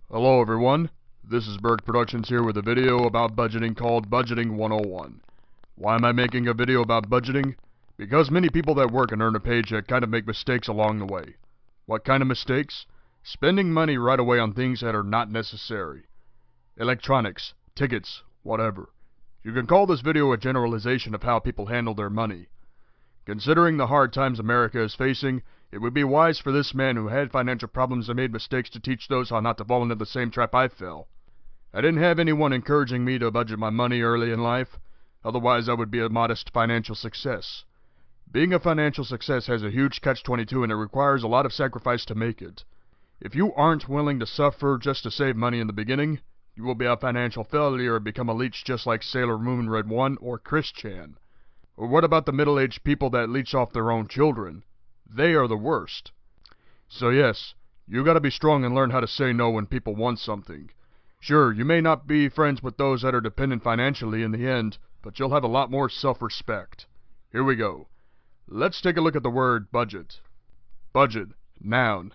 Hello everyone, this is Berg Productions here with a video about budgeting called Budgeting 101. Why am I making a video about budgeting? Because many people that work and earn a paycheck kind of make mistakes along the way. What kind of mistakes? Spending money right away on things that are not necessary. Electronics, tickets, whatever. You can call this video a generalization of how people handle their money. Considering the hard times America is facing, it would be wise for this man who had financial problems and made mistakes to teach those how not to fall into the same trap I fell. I didn't have anyone encouraging me to budget my money early in life, otherwise I would be a modest financial success. Being a financial success has a huge catch-22 and it requires a lot of sacrifice to make it. If you aren't willing to suffer just to save money in the beginning, you will be a financial failure and become a leech just like Sailor Moon Red 1 or Chris Chan. Or what about the middle-aged people that leech off their own children? They are the worst. So yes, you gotta be strong and learn how to say no when people want something. Sure, you may not be friends with those that are dependent financially in the end, but you'll have a lot more self-respect. Here we go. Let's take a look at the word budget. Budget, noun.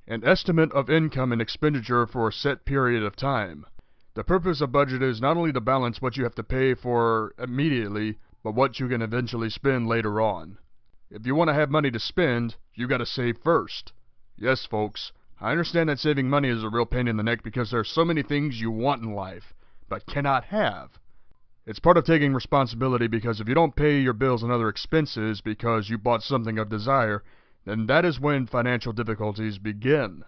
An estimate of income and expenditure for a set period of time. The purpose of budget is not only to balance what you have to pay for immediately, but what you can eventually spend later on. If you want to have money to spend, you gotta save first. Yes, folks, I understand that saving money is a real pain in the neck because there are so many things you want in life, but cannot have. It's part of taking responsibility because if you don't pay your bills and other expenses because you bought something of desire, then that is when financial difficulties begin.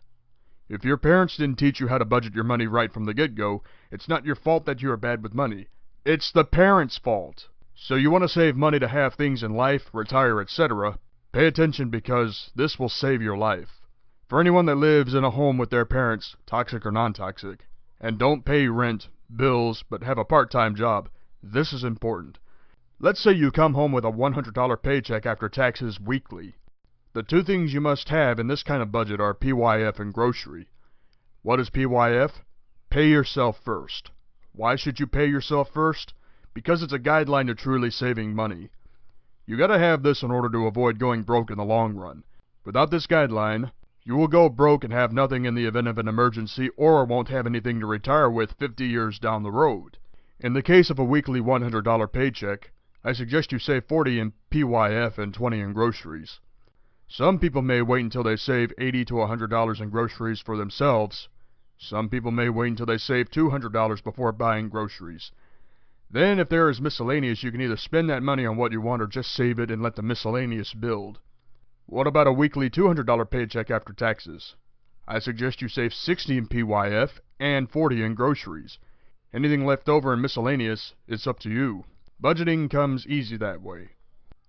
If your parents didn't teach you how to budget your money right from the get-go, it's not your fault that you are bad with money. It's the parents' fault. So you want to save money to have things in life, retire, etc. Pay attention because this will save your life. For anyone that lives in a home with their parents, toxic or non-toxic, and don't pay rent, bills, but have a part-time job, this is important. Let's say you come home with a $100 paycheck after taxes weekly. The two things you must have in this kind of budget are PYF and grocery. What is PYF? Pay yourself first. Why should you pay yourself first? Because it's a guideline to truly saving money. You gotta have this in order to avoid going broke in the long run. Without this guideline, you will go broke and have nothing in the event of an emergency or won't have anything to retire with 50 years down the road. In the case of a weekly $100 paycheck, I suggest you save $40 in PYF and $20 in groceries. Some people may wait until they save $80 to $100 in groceries for themselves. Some people may wait until they save $200 before buying groceries. Then, if there is miscellaneous, you can either spend that money on what you want or just save it and let the miscellaneous build. What about a weekly $200 paycheck after taxes? I suggest you save $60 in PYF and $40 in groceries. Anything left over in miscellaneous, it's up to you. Budgeting comes easy that way.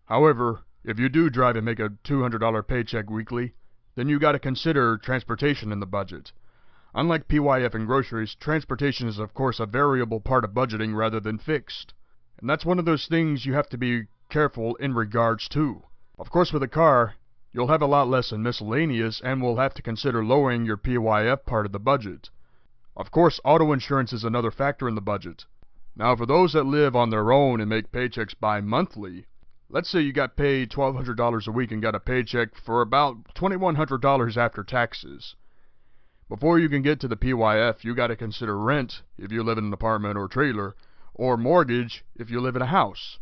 However, if you do drive and make a $200 paycheck weekly, then you gotta consider transportation in the budget. Unlike PYF and groceries, transportation is of course a variable part of budgeting rather than fixed. And that's one of those things you have to be careful in regards to. Of course with a car, you'll have a lot less in miscellaneous and will have to consider lowering your PYF part of the budget. Of course auto insurance is another factor in the budget. Now for those that live on their own and make paychecks bi-monthly, let's say you got paid $1,200 a week and got a paycheck for about $2,100 after taxes. Before you can get to the PYF, you gotta consider rent if you live in an apartment or trailer, or mortgage if you live in a house.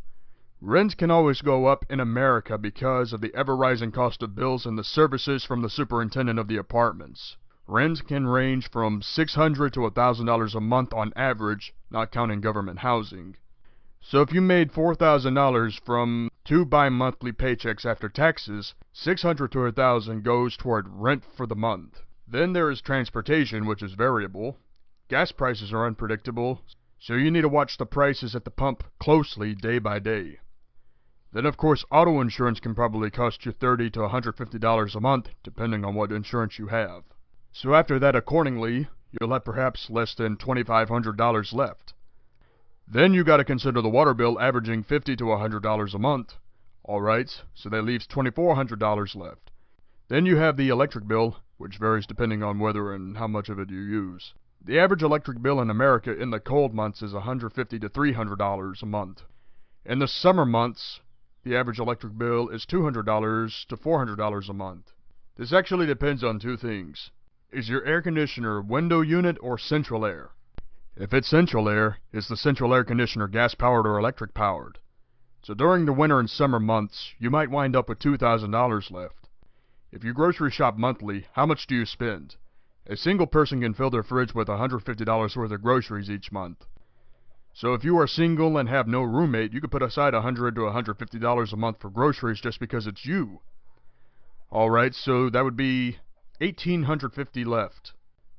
Rent can always go up in America because of the ever-rising cost of bills and the services from the superintendent of the apartments. Rent can range from $600 to $1,000 a month on average, not counting government housing. So if you made $4,000 from 2 bi-monthly paychecks after taxes, $600 to $1,000 goes toward rent for the month. Then there is transportation, which is variable. Gas prices are unpredictable, so you need to watch the prices at the pump closely day by day. Then of course auto insurance can probably cost you $30 to $150 a month, depending on what insurance you have. So after that accordingly, you'll have perhaps less than $2,500 left. Then you gotta consider the water bill averaging $50 to $100 a month. Alright, so that leaves $2,400 left. Then you have the electric bill, which varies depending on whether and how much of it you use. The average electric bill in America in the cold months is $150 to $300 a month. In the summer months, the average electric bill is $200 to $400 a month. This actually depends on two things: Is your air conditioner window unit or central air? If it's central air, is the central air conditioner gas-powered or electric-powered? So during the winter and summer months, you might wind up with $2,000 left. If you grocery shop monthly, how much do you spend? A single person can fill their fridge with $150 worth of groceries each month. So if you are single and have no roommate, you could put aside $100 to $150 a month for groceries just because it's you. Alright, so that would be $1,850 left.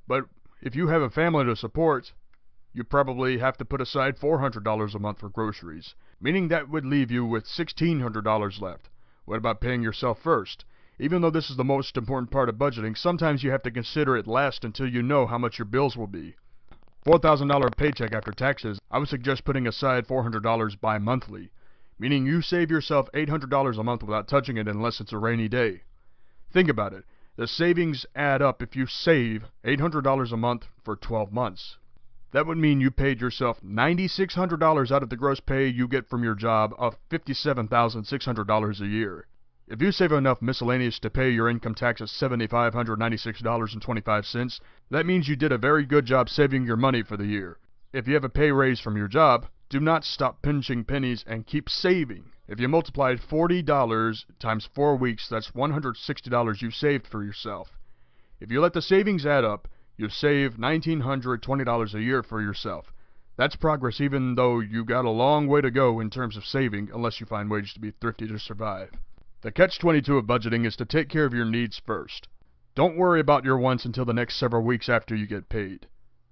But if you have a family to support, you probably have to put aside $400 a month for groceries, meaning that would leave you with $1,600 left. What about paying yourself first? Even though this is the most important part of budgeting, sometimes you have to consider it last until you know how much your bills will be. $4,000 paycheck after taxes, I would suggest putting aside $400 bi-monthly, meaning you save yourself $800 a month without touching it unless it's a rainy day. Think about it. The savings add up if you save $800 a month for 12 months. That would mean you paid yourself $9,600 out of the gross pay you get from your job of $57,600 a year. If you save enough miscellaneous to pay your income tax of $7,596.25, that means you did a very good job saving your money for the year. If you have a pay raise from your job, do not stop pinching pennies and keep saving. If you multiplied $40 times 4 weeks, that's $160 you saved for yourself. If you let the savings add up, you've saved $1,920 a year for yourself. That's progress even though you got a long way to go in terms of saving unless you find ways to be thrifty to survive. The catch-22 of budgeting is to take care of your needs first. Don't worry about your wants until the next several weeks after you get paid.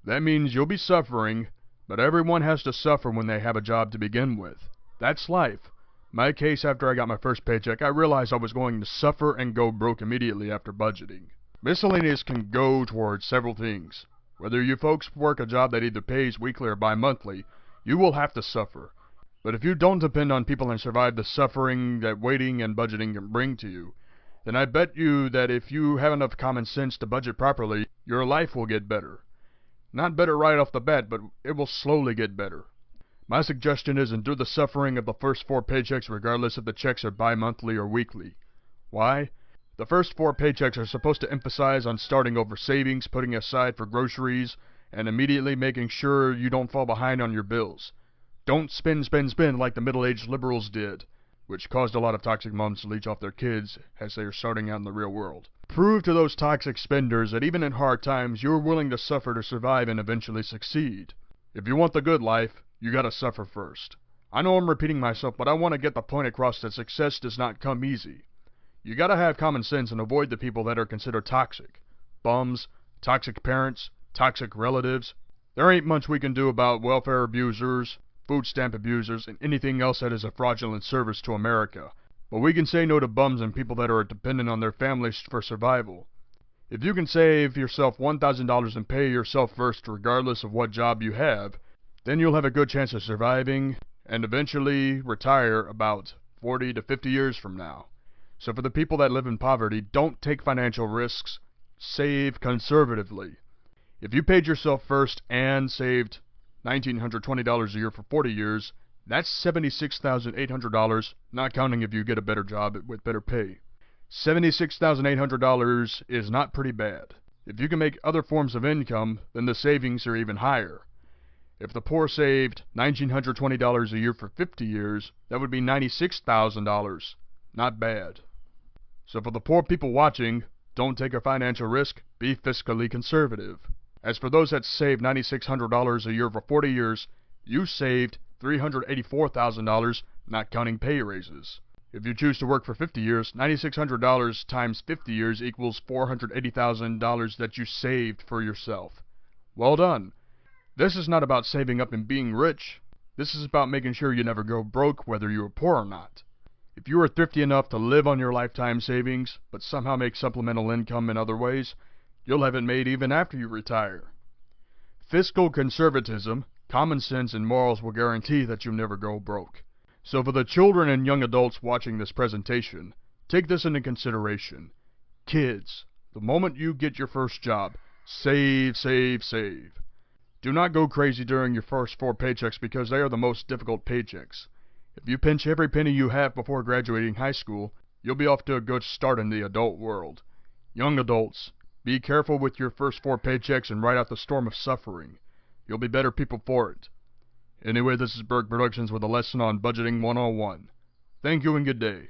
That means you'll be suffering, but everyone has to suffer when they have a job to begin with. That's life. My case, after I got my first paycheck, I realized I was going to suffer and go broke immediately after budgeting. Miscellaneous can go towards several things. Whether you folks work a job that either pays weekly or bi-monthly, you will have to suffer. But if you don't depend on people and survive the suffering that waiting and budgeting can bring to you, then I bet you that if you have enough common sense to budget properly, your life will get better. Not better right off the bat, but it will slowly get better. My suggestion is endure the suffering of the first 4 paychecks regardless if the checks are bi-monthly or weekly. Why? The first 4 paychecks are supposed to emphasize on starting over savings, putting aside for groceries, and immediately making sure you don't fall behind on your bills. Don't spend like the middle-aged liberals did, which caused a lot of toxic moms to leech off their kids as they are starting out in the real world. Prove to those toxic spenders that even in hard times, you're willing to suffer to survive and eventually succeed. If you want the good life, you gotta suffer first. I know I'm repeating myself, but I want to get the point across that success does not come easy. You gotta have common sense and avoid the people that are considered toxic. Bums, toxic parents, toxic relatives. There ain't much we can do about welfare abusers, food stamp abusers, and anything else that is a fraudulent service to America. But we can say no to bums and people that are dependent on their families for survival. If you can save yourself $1,000 and pay yourself first regardless of what job you have, then you'll have a good chance of surviving and eventually retire about 40 to 50 years from now. So for the people that live in poverty, don't take financial risks. Save conservatively. If you paid yourself first and saved $1,920 a year for 40 years, that's $76,800, not counting if you get a better job with better pay. $76,800 is not pretty bad. If you can make other forms of income, then the savings are even higher. If the poor saved $1,920 a year for 50 years, that would be $96,000. Not bad. So for the poor people watching, don't take a financial risk, be fiscally conservative. As for those that saved $9,600 a year for 40 years, you saved $384,000, not counting pay raises. If you choose to work for 50 years, $9,600 times 50 years equals $480,000 that you saved for yourself. Well done. This is not about saving up and being rich. This is about making sure you never go broke whether you are poor or not. If you are thrifty enough to live on your lifetime savings, but somehow make supplemental income in other ways, you'll have it made even after you retire. Fiscal conservatism, common sense, and morals will guarantee that you'll never go broke. So for the children and young adults watching this presentation, take this into consideration. Kids, the moment you get your first job, save, save, save. Do not go crazy during your first 4 paychecks because they are the most difficult paychecks. If you pinch every penny you have before graduating high school, you'll be off to a good start in the adult world. Young adults, Be careful with your first 4 paychecks and ride out the storm of suffering. You'll be better people for it. Anyway, this is Berg Productions with a lesson on Budgeting 101. Thank you and good day.